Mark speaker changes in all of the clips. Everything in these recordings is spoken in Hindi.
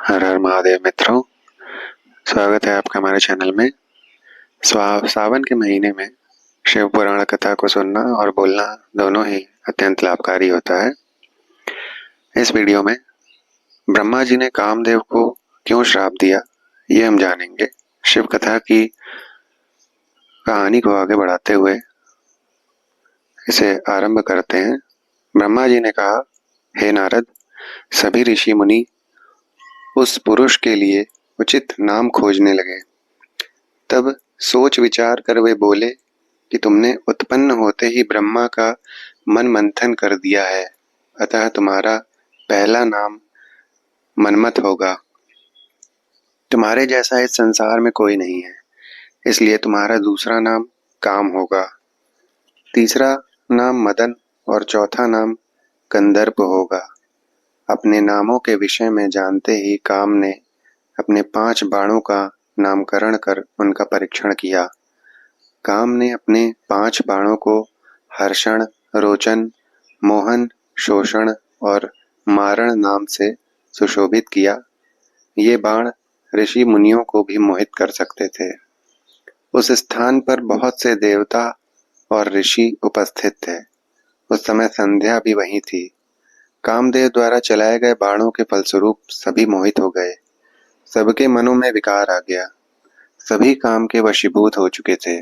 Speaker 1: हर हर महादेव मित्रों, स्वागत है आपका हमारे चैनल में। सावन के महीने में शिव पुराण कथा को सुनना और बोलना दोनों ही अत्यंत लाभकारी होता है। इस वीडियो में ब्रह्मा जी ने कामदेव को क्यों श्राप दिया, ये हम जानेंगे। शिव कथा की कहानी को आगे बढ़ाते हुए इसे आरंभ करते हैं। ब्रह्मा जी ने कहा, हे नारद, सभी ऋषि मुनि उस पुरुष के लिए उचित नाम खोजने लगे। तब सोच विचार कर वे बोले कि तुमने उत्पन्न होते ही ब्रह्मा का मन मंथन कर दिया है, अतः तुम्हारा पहला नाम मनमत होगा। तुम्हारे जैसा इस संसार में कोई नहीं है, इसलिए तुम्हारा दूसरा नाम काम होगा, तीसरा नाम मदन और चौथा नाम कंदर्प होगा। अपने नामों के विषय में जानते ही काम ने अपने 5 बाणों का नामकरण कर उनका परीक्षण किया। काम ने अपने 5 बाणों को हर्षण, रोचन, मोहन, शोषण और मारण नाम से सुशोभित किया। ये बाण ऋषि मुनियों को भी मोहित कर सकते थे। उस स्थान पर बहुत से देवता और ऋषि उपस्थित थे। उस समय संध्या भी वहीं थी। कामदेव द्वारा चलाए गए बाणों के फलस्वरूप सभी मोहित हो गए। सबके मनों में विकार आ गया। सभी काम के वशीभूत हो चुके थे।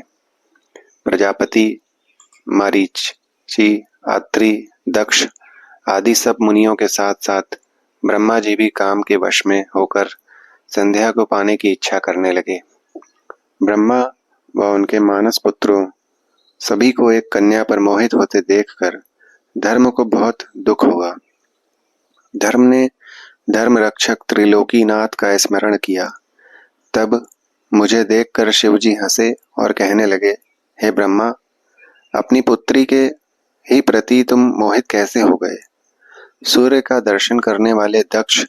Speaker 1: प्रजापति, मरीचि, अत्रि, दक्ष आदि सब मुनियों के साथ साथ ब्रह्मा जी भी काम के वश में होकर संध्या को पाने की इच्छा करने लगे। ब्रह्मा व उनके मानस पुत्रों सभी को एक कन्या पर मोहित होते देखकर धर्म को बहुत दुख हुआ। धर्म ने धर्म रक्षक त्रिलोकीनाथ का स्मरण किया। तब मुझे देखकर शिवजी हंसे और कहने लगे, हे ब्रह्मा, अपनी पुत्री के ही प्रति तुम मोहित कैसे हो गए? सूर्य का दर्शन करने वाले दक्ष,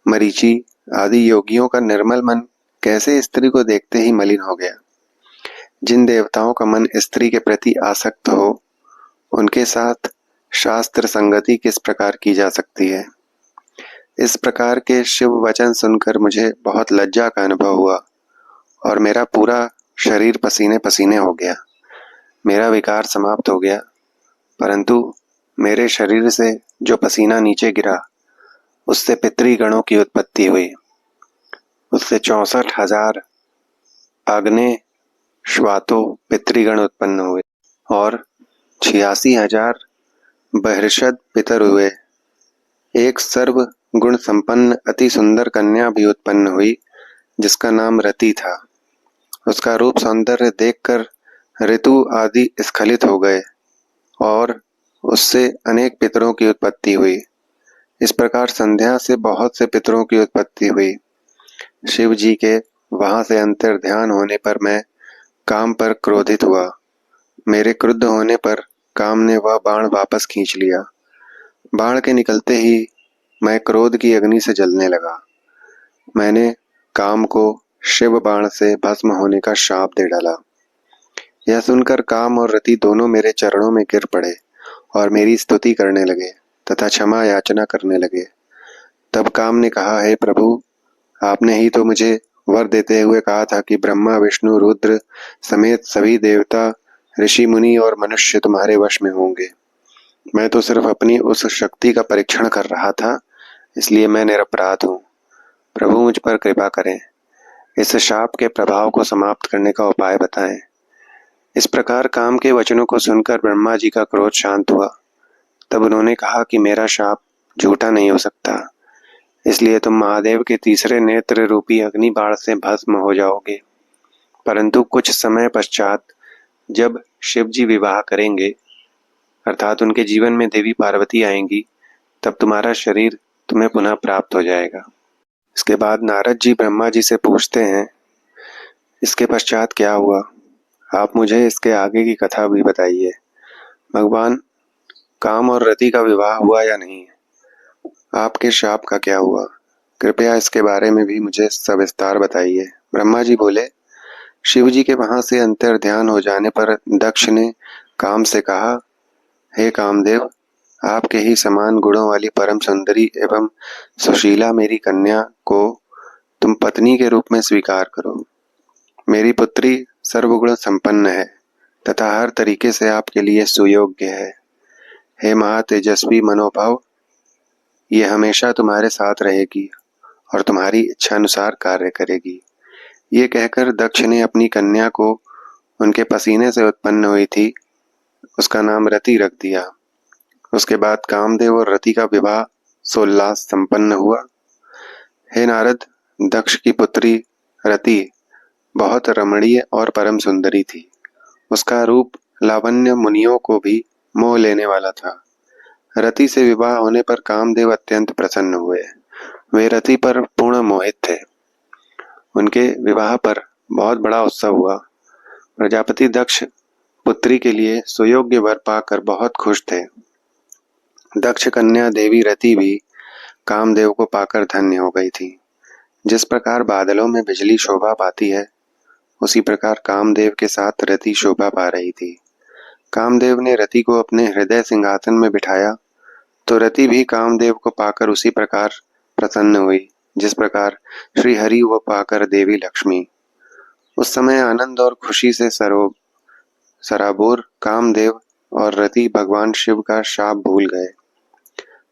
Speaker 1: मरीचि आदि योगियों का निर्मल मन कैसे स्त्री को देखते ही मलिन हो गया? जिन देवताओं का मन स्त्री के प्रति आसक्त हो, उनके साथ शास्त्र संगति किस प्रकार की जा सकती है? इस प्रकार के शिव वचन सुनकर मुझे बहुत लज्जा का अनुभव हुआ और मेरा पूरा शरीर पसीने पसीने हो गया। मेरा विकार समाप्त हो गया, परंतु मेरे शरीर से जो पसीना नीचे गिरा, उससे पितृगणों की उत्पत्ति हुई। उससे 64,000 अग्ने श्वातो पितृगण उत्पन्न हुए और 86,000 बहिर्षद पितर हुए। एक सर्व गुण संपन्न अति सुंदर कन्या भी उत्पन्न हुई, जिसका नाम रति था। उसका रूप सौंदर्य देखकर ऋतु आदि स्खलित हो गए और उससे अनेक पितरों की उत्पत्ति हुई। इस प्रकार संध्या से बहुत से पितरों की उत्पत्ति हुई। शिव जी के वहां से अंतर्ध्यान होने पर मैं काम पर क्रोधित हुआ। मेरे क्रुद्ध होने पर काम ने वह बाण वापस खींच लिया। बाण के निकलते ही मैं क्रोध की अग्नि से जलने लगा। मैंने काम को शिव बाण से भस्म होने का शाप दे डाला। यह सुनकर काम और रति दोनों मेरे चरणों में गिर पड़े और मेरी स्तुति करने लगे तथा क्षमा याचना करने लगे। तब काम ने कहा, हे प्रभु, आपने ही तो मुझे वर देते हुए कहा था कि ब्रह्मा, विष्णु, रुद्र समेत सभी देवता, ऋषि मुनि और मनुष्य तुम्हारे वश में होंगे। मैं तो सिर्फ अपनी उस शक्ति का परीक्षण कर रहा था, इसलिए मैं निरपराध हूँ। प्रभु, मुझ पर कृपा करें। इस शाप के प्रभाव को समाप्त करने का उपाय बताएं। इस प्रकार काम के वचनों को सुनकर ब्रह्मा जी का क्रोध शांत हुआ। तब उन्होंने कहा कि मेरा शाप झूठा नहीं हो सकता, इसलिए तुम महादेव के तीसरे नेत्र रूपी अग्नि बाण से भस्म हो जाओगे। परंतु कुछ समय पश्चात जब शिव जी विवाह करेंगे, अर्थात उनके जीवन में देवी पार्वती आएंगी, तब तुम्हारा शरीर तुम्हें पुनः प्राप्त हो जाएगा। इसके बाद नारद जी ब्रह्मा जी से पूछते हैं, इसके पश्चात क्या हुआ? आप मुझे इसके आगे की कथा भी बताइए। भगवान, काम और रति का विवाह हुआ या नहीं? आपके शाप का क्या हुआ? कृपया इसके बारे में भी मुझे सविस्तार बताइए। ब्रह्मा जी बोले, शिव जी के वहां से अंतर्ध्यान हो जाने पर दक्ष ने काम से कहा, हे कामदेव, आपके ही समान गुणों वाली परम सुंदरी एवं सुशीला मेरी कन्या को तुम पत्नी के रूप में स्वीकार करो। मेरी पुत्री सर्वगुण संपन्न है तथा हर तरीके से आपके लिए सुयोग्य है। हे महातेजस्वी मनोभाव, ये हमेशा तुम्हारे साथ रहेगी और तुम्हारी इच्छानुसार कार्य करेगी। ये कहकर दक्ष ने अपनी कन्या को उनके पसीने से उत्पन्न हुई थी उसका नाम रति रख दिया। उसके बाद कामदेव और रति का विवाह सोल्लास संपन्न हुआ। हे नारद, दक्ष की पुत्री रति बहुत रमणीय और परम सुंदरी थी। उसका रूप लावण्य मुनियों को भी मोह लेने वाला था। रति से विवाह होने पर कामदेव अत्यंत प्रसन्न हुए। वे रति पर पूर्ण मोहित थे। उनके विवाह पर बहुत बड़ा उत्सव हुआ। प्रजापति दक्ष पुत्री के लिए सुयोग्य वर पाकर बहुत खुश थे। दक्ष कन्या देवी रति भी कामदेव को पाकर धन्य हो गई थी। जिस प्रकार बादलों में बिजली शोभा पाती है, उसी प्रकार कामदेव के साथ रति शोभा पा रही थी। कामदेव ने रति को अपने हृदय सिंहासन में बिठाया तो रति भी कामदेव को पाकर उसी प्रकार प्रसन्न हुई जिस प्रकार श्री हरि को पाकर देवी लक्ष्मी। उस समय आनंद और खुशी से सराबोर कामदेव और रति भगवान शिव का शाप भूल गए।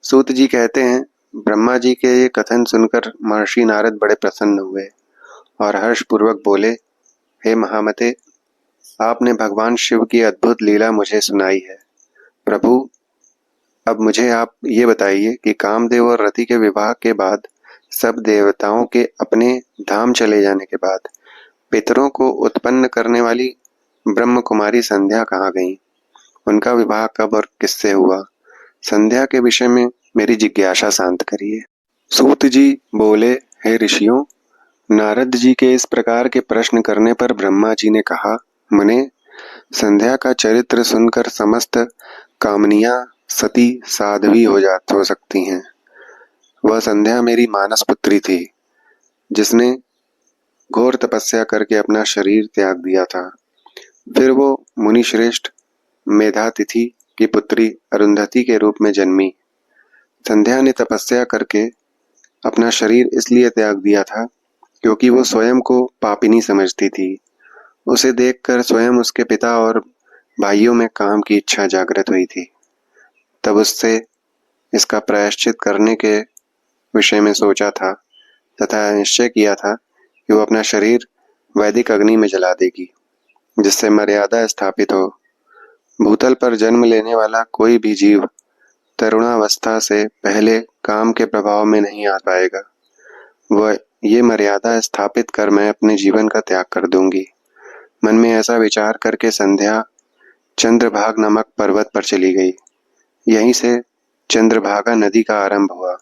Speaker 1: सूत जी कहते हैं, ब्रह्मा जी के ये कथन सुनकर महर्षि नारद बड़े प्रसन्न हुए और हर्षपूर्वक बोले, हे महामते, आपने भगवान शिव की अद्भुत लीला मुझे सुनाई है। प्रभु, अब मुझे आप ये बताइए कि कामदेव और रति के विवाह के बाद सब देवताओं के अपने धाम चले जाने के बाद पितरों को उत्पन्न करने वाली ब्रह्म कुमारी संध्या कहाँ गई? उनका विवाह कब और किससे हुआ? संध्या के विषय में मेरी जिज्ञासा शांत करिए। सूत जी बोले, हे ऋषियों, नारद जी के इस प्रकार के प्रश्न करने पर ब्रह्मा जी ने कहा, मुने, संध्या का चरित्र सुनकर समस्त कामनियां सती साध्वी हो सकती हैं। वह संध्या मेरी मानस पुत्री थी जिसने घोर तपस्या करके अपना शरीर त्याग दिया था। फिर वो मुनि श्रेष्ठ मेधातिथि की पुत्री अरुंधति के रूप में जन्मी। संध्या ने तपस्या करके अपना शरीर इसलिए त्याग दिया था क्योंकि वो स्वयं को पापिनी समझती थी। उसे देखकर स्वयं उसके पिता और भाइयों में काम की इच्छा जागृत हुई थी। तब उससे इसका प्रायश्चित करने के विषय में सोचा था तथा निश्चय किया था कि वो अपना शरीर वैदिक अग्नि में जला देगी जिससे मर्यादा स्थापित हो। भूतल पर जन्म लेने वाला कोई भी जीव तरुणावस्था से पहले काम के प्रभाव में नहीं आ पाएगा। वह ये मर्यादा स्थापित कर मैं अपने जीवन का त्याग कर दूंगी। मन में ऐसा विचार करके संध्या चंद्रभाग नामक पर्वत पर चली गई। यहीं से चंद्रभागा नदी का आरंभ हुआ।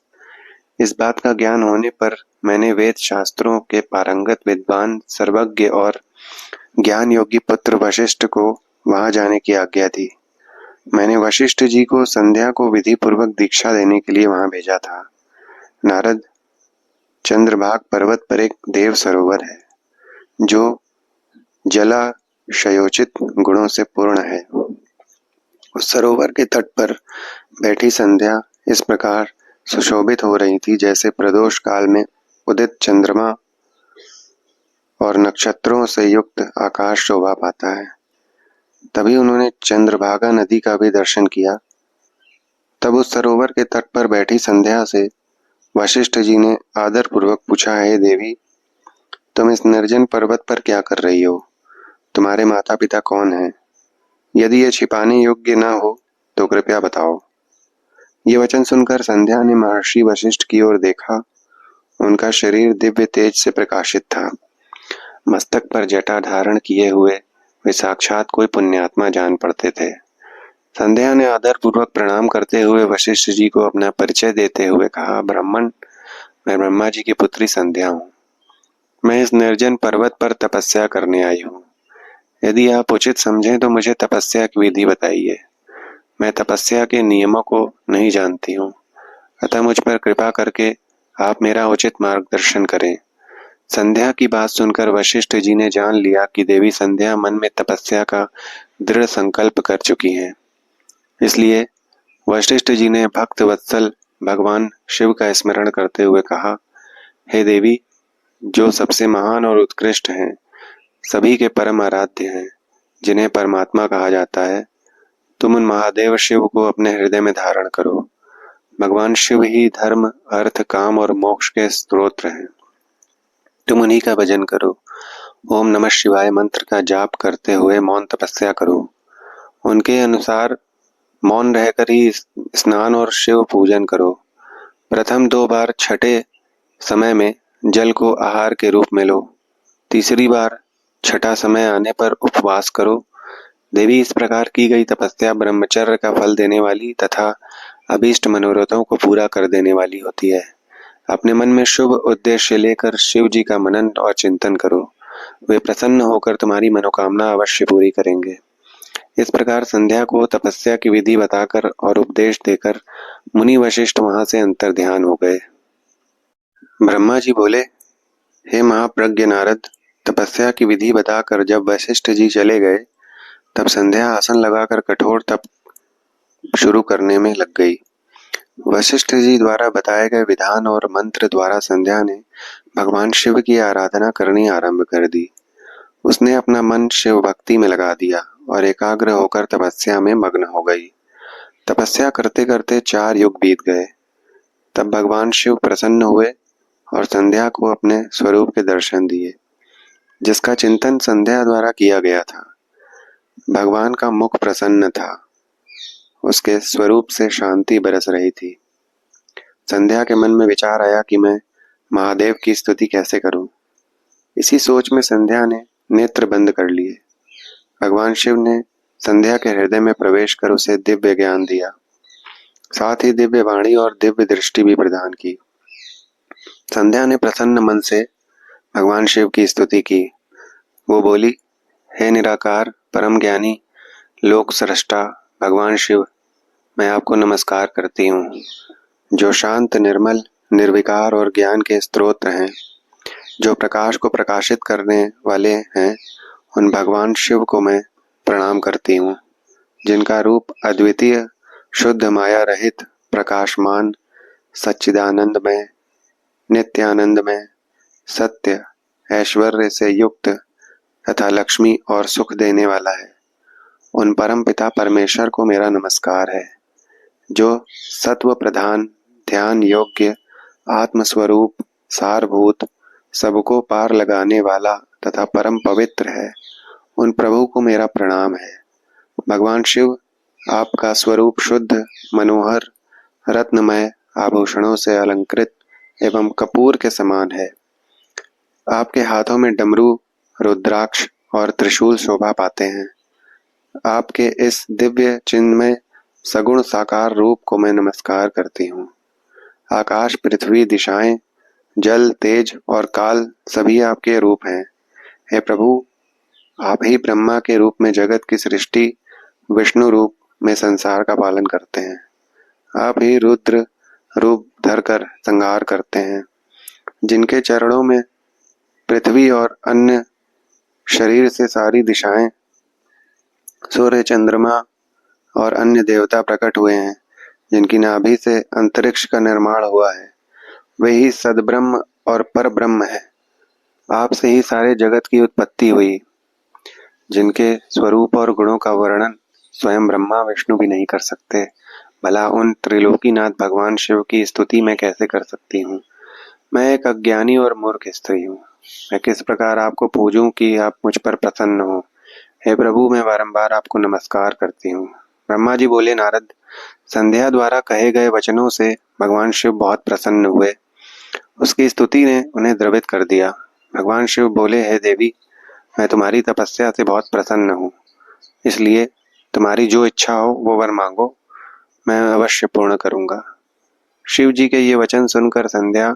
Speaker 1: इस बात का ज्ञान होने पर मैंने वेद शास्त्रों के पारंगत विद्वान, सर्वज्ञ और ज्ञान योगी पुत्र वशिष्ठ को वहां जाने की आज्ञा दी। मैंने वशिष्ठ जी को संध्या को विधि पूर्वक दीक्षा देने के लिए वहां भेजा था। नारद, चंद्रभाग पर्वत पर एक देव सरोवर है जो जलाशयोचित गुणों से पूर्ण है। उस सरोवर के तट पर बैठी संध्या इस प्रकार सुशोभित हो रही थी जैसे प्रदोष काल में उदित चंद्रमा और नक्षत्रों से युक्त आकाश शोभा पाता है। तभी उन्होंने चंद्रभागा नदी का भी दर्शन किया। तब उस सरोवर के तट पर बैठी संध्या से वशिष्ठ जी ने आदर पूर्वक पूछा, हे देवी, तुम इस निर्जन पर्वत पर क्या कर रही हो? तुम्हारे माता पिता कौन हैं? यदि ये छिपाने योग्य न हो तो कृपया बताओ। ये वचन सुनकर संध्या ने महर्षि वशिष्ठ की ओर देखा। उनका शरीर दिव्य तेज से प्रकाशित था। मस्तक पर जटा धारण किए हुए वे साक्षात कोई पुण्यात्मा जान पड़ते थे। संध्या ने आदर पूर्वक प्रणाम करते हुए वशिष्ठ जी को अपना परिचय देते हुए कहा, ब्राह्मण, मैं ब्रह्मा जी की पुत्री संध्या हूँ। मैं इस निर्जन पर्वत पर तपस्या करने आई हूँ। यदि आप उचित समझें तो मुझे तपस्या की विधि बताइए। मैं तपस्या के नियमों को नहीं जानती हूँ, अतः मुझ पर कृपा करके आप मेरा उचित मार्गदर्शन करें। संध्या की बात सुनकर वशिष्ठ जी ने जान लिया कि देवी संध्या मन में तपस्या का दृढ़ संकल्प कर चुकी हैं। इसलिए वशिष्ठ जी ने भक्त वत्सल भगवान शिव का स्मरण करते हुए कहा, हे देवी, जो सबसे महान और उत्कृष्ट हैं, सभी के परम आराध्य हैं, जिन्हें परमात्मा कहा जाता है, तुम उन महादेव शिव को अपने हृदय में धारण करो। भगवान शिव ही धर्म, अर्थ, काम और मोक्ष के स्रोत हैं। तुम उन्हीं का भजन करो। ओम नमः शिवाय मंत्र का जाप करते हुए मौन तपस्या करो। उनके अनुसार मौन रहकर ही स्नान और शिव पूजन करो। प्रथम 2 बार छठे समय में जल को आहार के रूप में लो। तीसरी बार छठा समय आने पर उपवास करो। देवी, इस प्रकार की गई तपस्या ब्रह्मचर्य का फल देने वाली तथा अभीष्ट मनोरथों को पूरा कर देने वाली होती है। अपने मन में शुभ उद्देश्य लेकर शिव जी का मनन और चिंतन करो। वे प्रसन्न होकर तुम्हारी मनोकामना अवश्य पूरी करेंगे। इस प्रकार संध्या को तपस्या की विधि बताकर और उपदेश देकर मुनि वशिष्ठ वहां से अंतर ध्यान हो गए। ब्रह्मा जी बोले, हे महाप्रज्ञ नारद, तपस्या की विधि बताकर जब वशिष्ठ जी चले गए, तब संध्या आसन लगाकर कठोर तप शुरू करने में लग गई। वशिष्ठ जी द्वारा बताए गए विधान और मंत्र द्वारा संध्या ने भगवान शिव की आराधना करनी आरंभ कर दी। उसने अपना मन शिव भक्ति में लगा दिया और एकाग्र होकर तपस्या में मग्न हो गई। तपस्या करते करते 4 युग बीत गए। तब भगवान शिव प्रसन्न हुए और संध्या को अपने स्वरूप के दर्शन दिए, जिसका चिंतन संध्या द्वारा किया गया था। भगवान का मुख प्रसन्न था, उसके स्वरूप से शांति बरस रही थी। संध्या के मन में विचार आया कि मैं महादेव की स्तुति कैसे करूं। इसी सोच में संध्या ने नेत्र बंद कर लिए। भगवान शिव ने संध्या के हृदय में प्रवेश कर उसे दिव्य ज्ञान दिया, साथ ही दिव्य वाणी और दिव्य दृष्टि भी प्रदान की। संध्या ने प्रसन्न मन से भगवान शिव की स्तुति की। वो बोली, हे निराकार, परम ज्ञानी, लोक सृष्टा भगवान शिव, मैं आपको नमस्कार करती हूँ। जो शांत, निर्मल, निर्विकार और ज्ञान के स्रोत हैं, जो प्रकाश को प्रकाशित करने वाले हैं, उन भगवान शिव को मैं प्रणाम करती हूँ, जिनका रूप अद्वितीय, शुद्ध, माया रहित, प्रकाशमान, सच्चिदानंदमय, नित्यानंदमय, सत्य, ऐश्वर्य से युक्त तथा लक्ष्मी और सुख देने वाला है। उन परम पिता परमेश्वर को मेरा नमस्कार है, जो सत्व प्रधान, ध्यान योग्य, आत्मस्वरूप, सारभूत, सबको पार लगाने वाला तथा परम पवित्र है। उन प्रभु को मेरा प्रणाम है। भगवान शिव, आपका स्वरूप शुद्ध, मनोहर, रत्नमय, आभूषणों से अलंकृत एवं कपूर के समान है। आपके हाथों में डमरू, रुद्राक्ष और त्रिशूल शोभा पाते हैं। आपके इस दिव्य चिन्ह में सगुण साकार रूप को मैं नमस्कार करती हूँ। आकाश, पृथ्वी, दिशाएं, जल, तेज और काल सभी आपके रूप हैं। हे प्रभु, आप ही ब्रह्मा के रूप में जगत की सृष्टि, विष्णु रूप में संसार का पालन करते हैं। आप ही रुद्र रूप धरकर संहार करते हैं। जिनके चरणों में पृथ्वी और अन्य शरीर से सारी दिशाएं, सूर्य, चंद्रमा और अन्य देवता प्रकट हुए हैं, जिनकी नाभि से अंतरिक्ष का निर्माण हुआ है, वे ही सद्ब्रह्म और पर ब्रह्म है। आपसे ही सारे जगत की उत्पत्ति हुई, जिनके स्वरूप और गुणों का वर्णन स्वयं ब्रह्मा विष्णु भी नहीं कर सकते। भला उन त्रिलोकीनाथ भगवान शिव की स्तुति मैं कैसे कर सकती हूँ। मैं एक अज्ञानी और मूर्ख स्त्री हूँ। मैं किस प्रकार आपको पूजूं कि आप मुझ पर प्रसन्न हो। हे प्रभु, मैं बारंबार आपको नमस्कार करती हूँ। ब्रह्मा जी बोले, नारद, संध्या द्वारा कहे गए वचनों से भगवान शिव बहुत प्रसन्न हुए। उसकी स्तुति ने उन्हें द्रवित कर दिया। भगवान शिव बोले, हे देवी, मैं तुम्हारी तपस्या से बहुत प्रसन्न हूँ, इसलिए तुम्हारी जो इच्छा हो वो वर मांगो, मैं अवश्य पूर्ण करूंगा। शिव जी के ये वचन सुनकर संध्या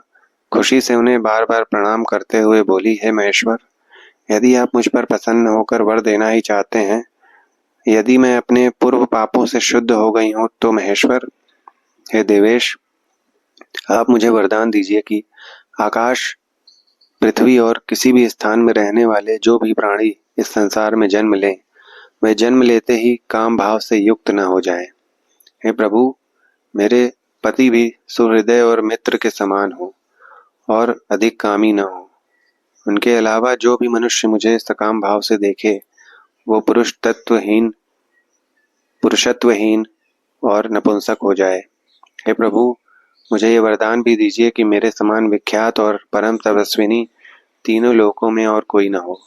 Speaker 1: खुशी से उन्हें बार बार प्रणाम करते हुए बोली, हे महेश्वर, यदि आप मुझ पर प्रसन्न होकर वर देना ही चाहते हैं, यदि मैं अपने पूर्व पापों से शुद्ध हो गई हूँ, तो महेश्वर, हे देवेश, आप मुझे वरदान दीजिए कि आकाश, पृथ्वी और किसी भी स्थान में रहने वाले जो भी प्राणी इस संसार में जन्म लें, वे जन्म लेते ही काम भाव से युक्त न हो जाएं। हे प्रभु, मेरे पति भी सुहृदय और मित्र के समान हो और अधिक कामी न हो। उनके अलावा जो भी मनुष्य मुझे सकाम भाव से देखे वो पुरुषत्वहीन और नपुंसक हो जाए। हे प्रभु, मुझे ये वरदान भी दीजिए कि मेरे समान विख्यात और परम तपस्विनी तीनों लोकों में और कोई न हो।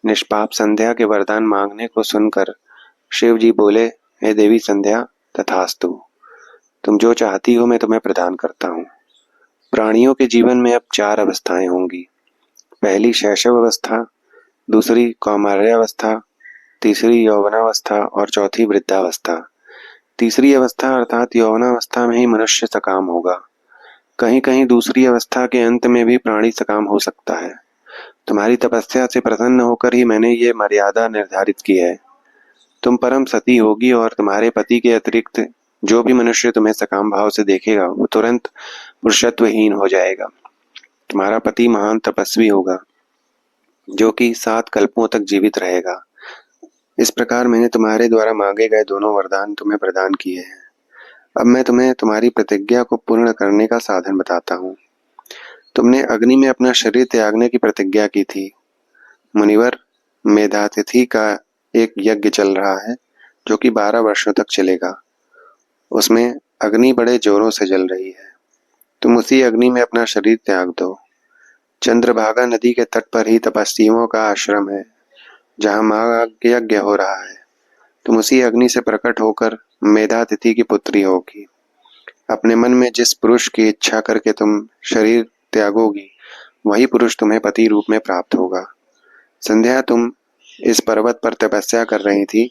Speaker 1: निष्पाप संध्या के वरदान मांगने को सुनकर शिव जी बोले, हे देवी संध्या, तथास्तु। तुम जो चाहती हो मैं तुम्हें प्रदान करता हूँ। प्राणियों के जीवन में अब 4 अवस्थाएं होंगी। पहली शैशव अवस्था, दूसरी कौमार्यावस्था, तीसरी यौवनावस्था और चौथी वृद्धावस्था। तीसरी अवस्था अर्थात यौवनावस्था में ही मनुष्य सकाम होगा। कहीं कहीं दूसरी अवस्था के अंत में भी प्राणी सकाम हो सकता है। तुम्हारी तपस्या से प्रसन्न होकर ही मैंने ये मर्यादा निर्धारित की है। तुम परम सती होगी और तुम्हारे पति के अतिरिक्त जो भी मनुष्य तुम्हें सकाम भाव से देखेगा वो तुरंत पुरुषत्वहीन हो जाएगा। तुम्हारा पति महान तपस्वी होगा जो कि 7 कल्पों तक जीवित रहेगा। इस प्रकार मैंने तुम्हारे द्वारा मांगे गए दोनों वरदान तुम्हें प्रदान किए हैं। अब मैं तुम्हें तुम्हारी प्रतिज्ञा को पूर्ण करने का साधन बताता हूँ। तुमने अग्नि में अपना शरीर त्यागने की प्रतिज्ञा की थी। मुनिवर, मेधातिथि का एक यज्ञ चल रहा है जो कि 12 वर्षों तक चलेगा। उसमें अग्नि बड़े जोरों से जल रही है। तुम उसी अग्नि में अपना शरीर त्याग दो। चंद्रभागा नदी के तट पर ही तपस्वियों का आश्रम है जहाँ माघ यज्ञ हो रहा है। तुम उसी अग्नि से प्रकट होकर मेधातिथि की पुत्री होगी। अपने मन में जिस पुरुष की इच्छा करके तुम शरीर त्यागोगी वही पुरुष तुम्हें पति रूप में प्राप्त होगा। संध्या, तुम इस पर्वत पर तपस्या कर रही थी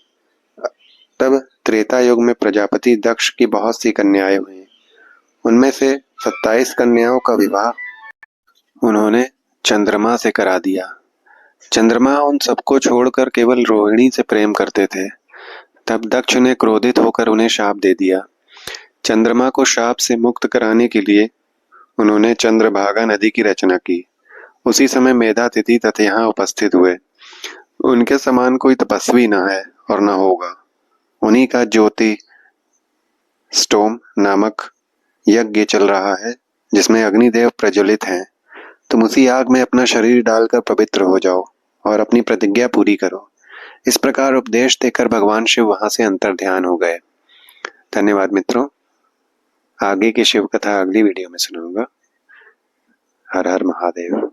Speaker 1: तब त्रेता युग में प्रजापति दक्ष की बहुत सी कन्याएं हुई। उनमें से 27 कन्याओं का विवाह उन्होंने चंद्रमा से करा दिया। चंद्रमा उन सबको छोड़कर केवल रोहिणी से प्रेम करते थे। तब दक्ष ने क्रोधित होकर उन्हें शाप दे दिया। चंद्रमा को शाप से मुक्त कराने के लिए उन्होंने चंद्रभागा नदी की रचना की। उसी समय मेधातिथि तथा यहाँ उपस्थित हुए। उनके समान कोई तपस्वी न है और न होगा। उन्हीं का ज्योति स्टोम नामक यज्ञ चल रहा है जिसमें अग्निदेव प्रज्वलित हैं। तुम उसी आग में अपना शरीर डालकर पवित्र हो जाओ और अपनी प्रतिज्ञा पूरी करो। इस प्रकार उपदेश देकर भगवान शिव वहां से अंतर्ध्यान हो गए। धन्यवाद मित्रों। आगे की शिव कथा अगली वीडियो में सुनाऊंगा। हर हर महादेव।